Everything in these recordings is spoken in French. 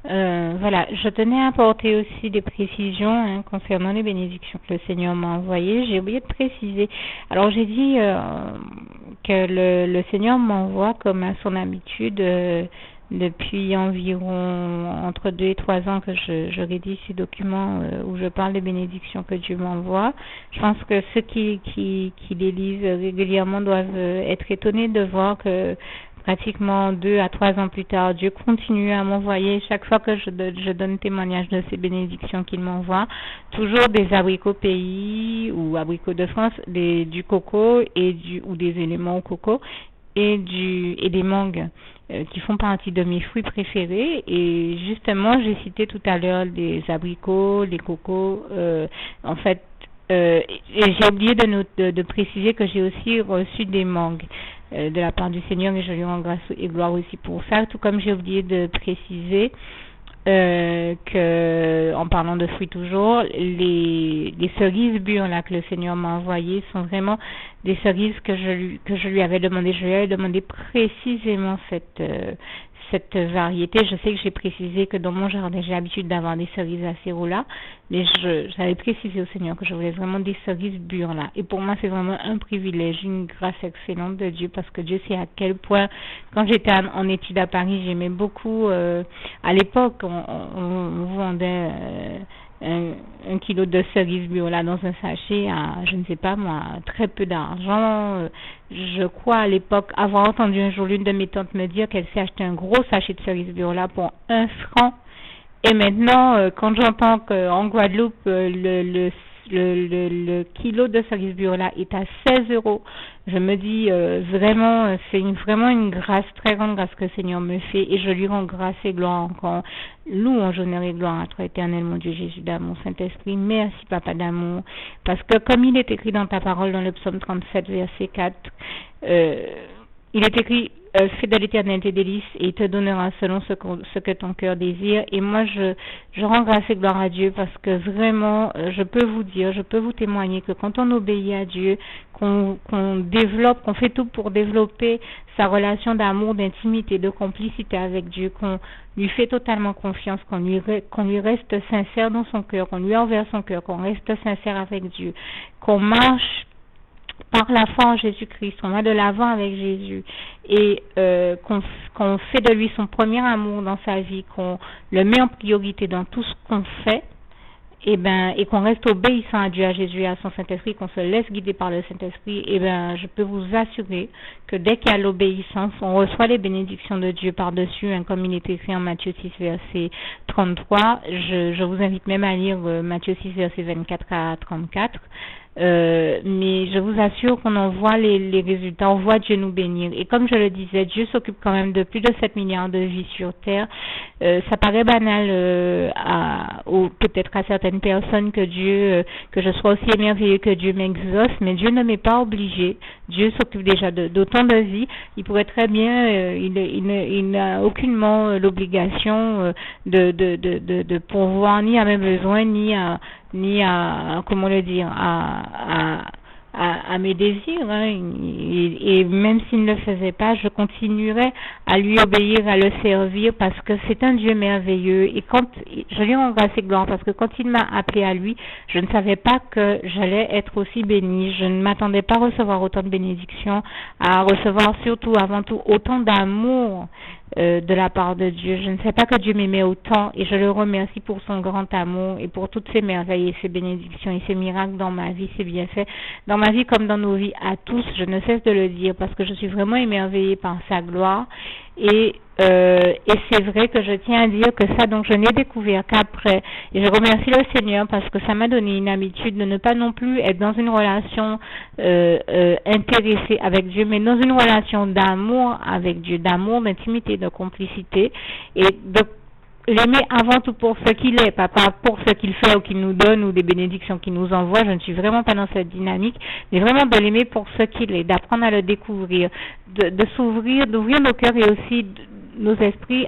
Voilà, je tenais à apporter aussi des précisions concernant les bénédictions que le Seigneur m'a envoyées. J'ai oublié de préciser. Alors j'ai dit que le Seigneur m'envoie comme à son habitude depuis environ entre 2 et 3 ans que je rédige ces documents où je parle des bénédictions que Dieu m'envoie. Je pense que ceux qui les lisent régulièrement doivent être étonnés de voir que pratiquement 2 à 3 ans plus tard, Dieu continue à m'envoyer chaque fois que je donne témoignage de ces bénédictions qu'il m'envoie, toujours des abricots pays ou abricots de France, du coco ou des éléments au coco et des mangues qui font partie de mes fruits préférés. Et justement, j'ai cité tout à l'heure les abricots, les cocos, en fait. Et j'ai oublié de préciser que j'ai aussi reçu des mangues de la part du Seigneur, et je lui rends grâce et gloire aussi pour ça, tout comme j'ai oublié de préciser que, en parlant de fruits toujours, les cerises bures là que le Seigneur m'a envoyées sont vraiment des cerises que je lui avais demandé. Je lui avais demandé précisément cette variété. Je sais que j'ai précisé que dans mon jardin, j'ai l'habitude d'avoir des cerises acérola, mais j'avais précisé au Seigneur que je voulais vraiment des cerises bures là. Et pour moi, c'est vraiment un privilège, une grâce excellente de Dieu, parce que Dieu sait à quel point, quand j'étais en études à Paris, j'aimais beaucoup, à l'époque, on vendait un kilo de cerises bio là dans un sachet à, je ne sais pas moi, très peu d'argent. Je crois à l'époque avoir entendu un jour l'une de mes tantes me dire qu'elle s'est acheté un gros sachet de cerises bio là pour 1 franc. Et maintenant, quand j'entends qu'en Guadeloupe, le kilo de cerises bio là est à 16 €, je me dis vraiment, c'est vraiment une grâce, très grande grâce que le Seigneur me fait, et je lui rends grâce et gloire encore. Louange, honneur et gloire à toi, éternel, mon Dieu Jésus d'amour, Saint-Esprit. Merci, Papa d'amour, parce que comme il est écrit dans ta parole, dans le psaume 37, verset 4, il est écrit, fais de l'Éternel tes délices et il te donnera selon ce que ton cœur désire. Et moi, je rends grâce et gloire à Dieu, parce que vraiment, je peux vous témoigner que quand on obéit à Dieu, qu'on fait tout pour développer sa relation d'amour, d'intimité, de complicité avec Dieu, qu'on lui fait totalement confiance, qu'on lui reste sincère dans son cœur, qu'on lui envers son cœur, qu'on reste sincère avec Dieu, qu'on marche par la foi en Jésus-Christ, on va de l'avant avec Jésus, et qu'on fait de lui son premier amour dans sa vie, qu'on le met en priorité dans tout ce qu'on fait, et qu'on reste obéissant à Dieu, à Jésus et à son Saint-Esprit, qu'on se laisse guider par le Saint-Esprit, je peux vous assurer que dès qu'il y a l'obéissance, on reçoit les bénédictions de Dieu par-dessus, comme il est écrit en Matthieu 6, verset 33. Je vous invite même à lire Matthieu 6, verset 24 à 34. Mais je vous assure qu'on en voit les résultats, on voit Dieu nous bénir. Et comme je le disais, Dieu s'occupe quand même de plus de 7 milliards de vies sur Terre. Ça paraît banal peut-être à certaines personnes que je sois aussi émerveillée que Dieu m'exauce, mais Dieu ne m'est pas obligé. Dieu s'occupe déjà d'autant de vies. Il pourrait très bien, il n'a aucunement l'obligation de pourvoir ni à mes besoins, ni à comment le dire, à mes désirs, et même s'il ne le faisait pas, je continuerais à lui obéir, à le servir, parce que c'est un Dieu merveilleux. Et quand je lui rends grâce et gloire, parce que quand il m'a appelé à lui, je ne savais pas que j'allais être aussi bénie. Je ne m'attendais pas à recevoir autant de bénédictions, à recevoir surtout, avant tout, autant d'amour de la part de Dieu. Je ne sais pas que Dieu m'aimait autant, et je le remercie pour son grand amour et pour toutes ses merveilles et ses bénédictions et ses miracles dans ma vie, ses bienfaits dans ma vie comme dans nos vies à tous. Je ne cesse de le dire, parce que je suis vraiment émerveillée par sa gloire, et c'est vrai que je tiens à dire que ça, donc je n'ai découvert qu'après, et je remercie le Seigneur parce que ça m'a donné une habitude de ne pas non plus être dans une relation intéressée avec Dieu, mais dans une relation d'amour avec Dieu, d'amour, d'intimité, de complicité, et de l'aimer avant tout pour ce qu'il est, pas pour ce qu'il fait ou qu'il nous donne ou des bénédictions qu'il nous envoie. Je ne suis vraiment pas dans cette dynamique, mais vraiment de l'aimer pour ce qu'il est, d'apprendre à le découvrir, de s'ouvrir, d'ouvrir nos cœurs et aussi nos esprits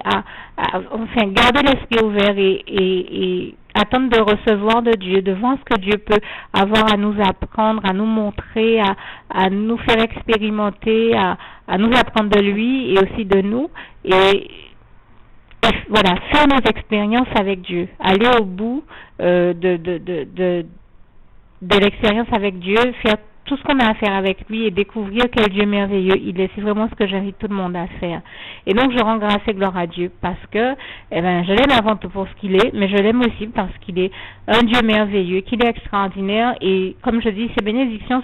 enfin garder l'esprit ouvert et attendre de recevoir de Dieu, de voir ce que Dieu peut avoir à nous apprendre, à nous montrer, à nous faire expérimenter, à nous apprendre de lui et aussi de nous. Et voilà, faire nos expériences avec Dieu, aller au bout de l'expérience avec Dieu, faire tout ce qu'on a à faire avec lui et découvrir quel Dieu merveilleux il est. C'est vraiment ce que j'invite tout le monde à faire. Et donc, je rends grâce et gloire à Dieu parce que, je l'aime avant tout pour ce qu'il est, mais je l'aime aussi parce qu'il est un Dieu merveilleux, qu'il est extraordinaire. Et comme je dis, ces bénédictions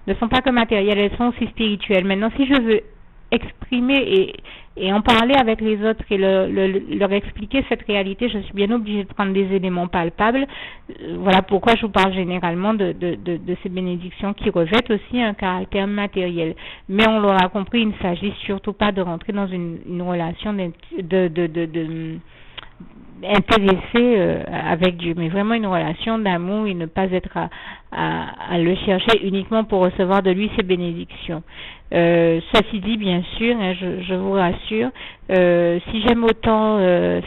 ne sont pas que matérielles, elles sont aussi spirituelles. Maintenant, si je veux exprimer et en parler avec les autres et leur expliquer cette réalité, je suis bien obligée de prendre des éléments palpables. Voilà pourquoi je vous parle généralement de ces bénédictions qui revêtent aussi un caractère matériel. Mais on l'aura compris, il ne s'agit surtout pas de rentrer dans une relation intéressé avec Dieu, mais vraiment une relation d'amour et ne pas être à le chercher uniquement pour recevoir de lui ses bénédictions. Ceci dit, bien sûr, je vous rassure, si j'aime autant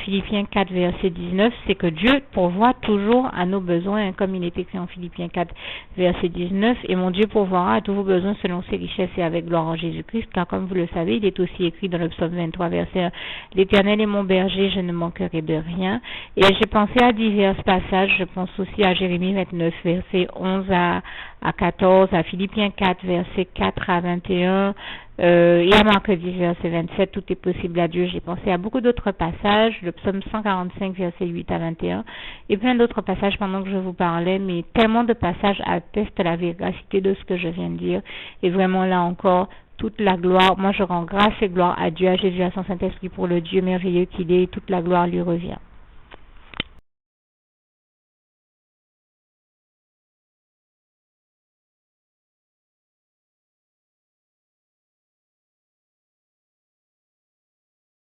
Philippiens 4 verset 19, c'est que Dieu pourvoit toujours à nos besoins, comme il est écrit en Philippiens 4 verset 19, et mon Dieu pourvoira à tous vos besoins selon ses richesses et avec gloire en Jésus-Christ, car comme vous le savez, il est aussi écrit dans le psaume 23 verset 1, l'Éternel est mon berger, je ne manquerai de rien. Et j'ai pensé à divers passages, je pense aussi à Jérémie 29 verset 11 à 14, à Philippiens 4 verset 4 à 21, et à Marc 10 verset 27, tout est possible à Dieu. J'ai pensé à beaucoup d'autres passages, le psaume 145 verset 8 à 21, et plein d'autres passages pendant que je vous parlais, mais tellement de passages attestent la véracité de ce que je viens de dire, et vraiment là encore, toute la gloire, moi je rends grâce et gloire à Dieu, à Jésus, à son Saint-Esprit pour le Dieu merveilleux qu'il est, et toute la gloire lui revient.